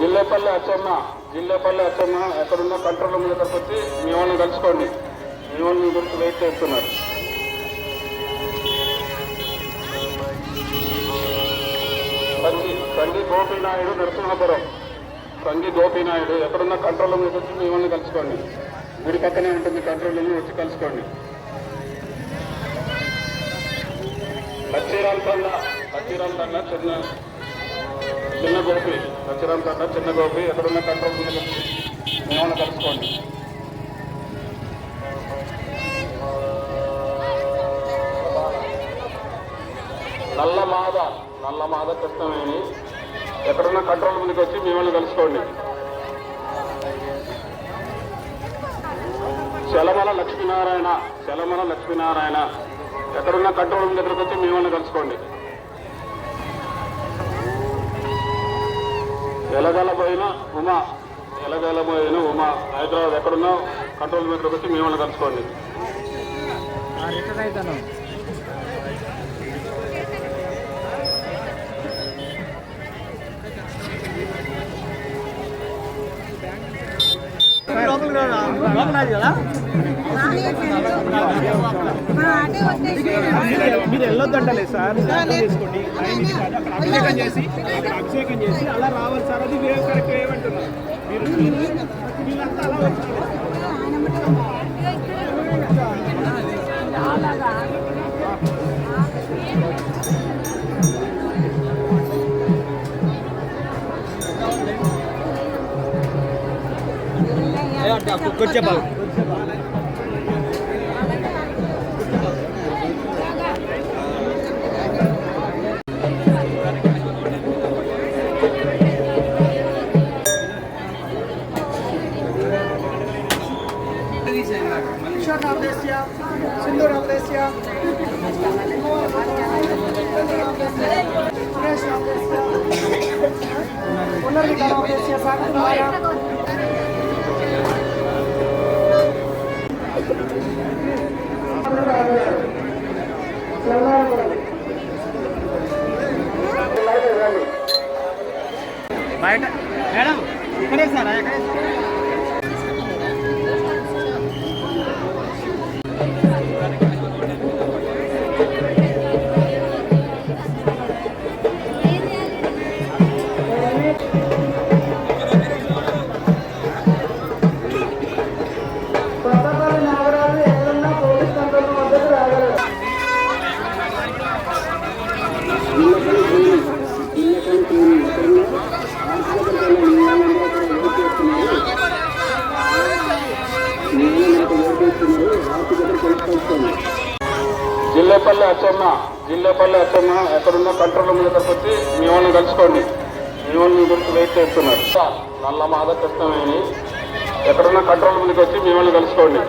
జిల్లేపల్లి అచ్చమ్మ ఎక్కడున్న control room దగ్గరకు వచ్చి మీ వాళ్ళని కలుసుకోండి. మీ వాళ్ళు మీ గురించి వెయిట్ చేస్తున్నారు. సంగీ గోపీనాయుడు నరసింహపురం. సంగీ గోపీనాయుడు ఎక్కడున్న కంట్రోల్ రూమ్ వచ్చి మీ వాళ్ళని కలుసుకోండి. గుడి పక్కనే ఉంటుంది కంట్రోల్ రూమ్, వచ్చి కలుసుకోండి. లచ్చిరామ్ తండ చిన్న గోపి. లచ్చిరామ్ తండ చిన్న గోపి ఎక్కడున్న కంట్రోల్ రూమ్ వచ్చి మీ వాళ్ళని కలుసుకోండి. నల్లమాద కృష్ణవేణి ఎక్కడున్న కంట్రోల్ రూమ్కి వచ్చి మిమ్మల్ని కలుసుకోండి. చలమల లక్ష్మీనారాయణ ఎక్కడున్న కంట్రోల్ రూమ్ దగ్గరకు వచ్చి మిమ్మల్ని కలుసుకోండి. ఎలగలబోయిన ఉమా హైదరాబాద్ ఎక్కడున్న కంట్రోల్ రూమ్ దగ్గరకు వచ్చి మిమ్మల్ని కలుసుకోండి. మీరు వెళ్ళొద్దంటలే సార్, చేసుకోండి. అభిషేకం చేసి అలా రావాలి సార్. అది వేరే కరెక్ట్ ఏమంటున్నారు మీరు? వీళ్ళంతా అలా వచ్చారు. కొంచెం సింధూర్ అమలేసియా బయట మేడం ఇక్కడే సార్. జిల్లేపల్లి అచ్చమ్మ ఎక్కడున్న కంట్రోల్ రూమ్ దగ్గరకు వచ్చి మీ వాళ్ళని కలుసుకోండి. మీ వాళ్ళు మీ గురించి వెయిట్ చేస్తున్నారు. నల్లమాద కృష్ణవేణి ఎక్కడున్న కంట్రోల్ రూమ్కి వచ్చి మీ వాళ్ళని కలుసుకోండి.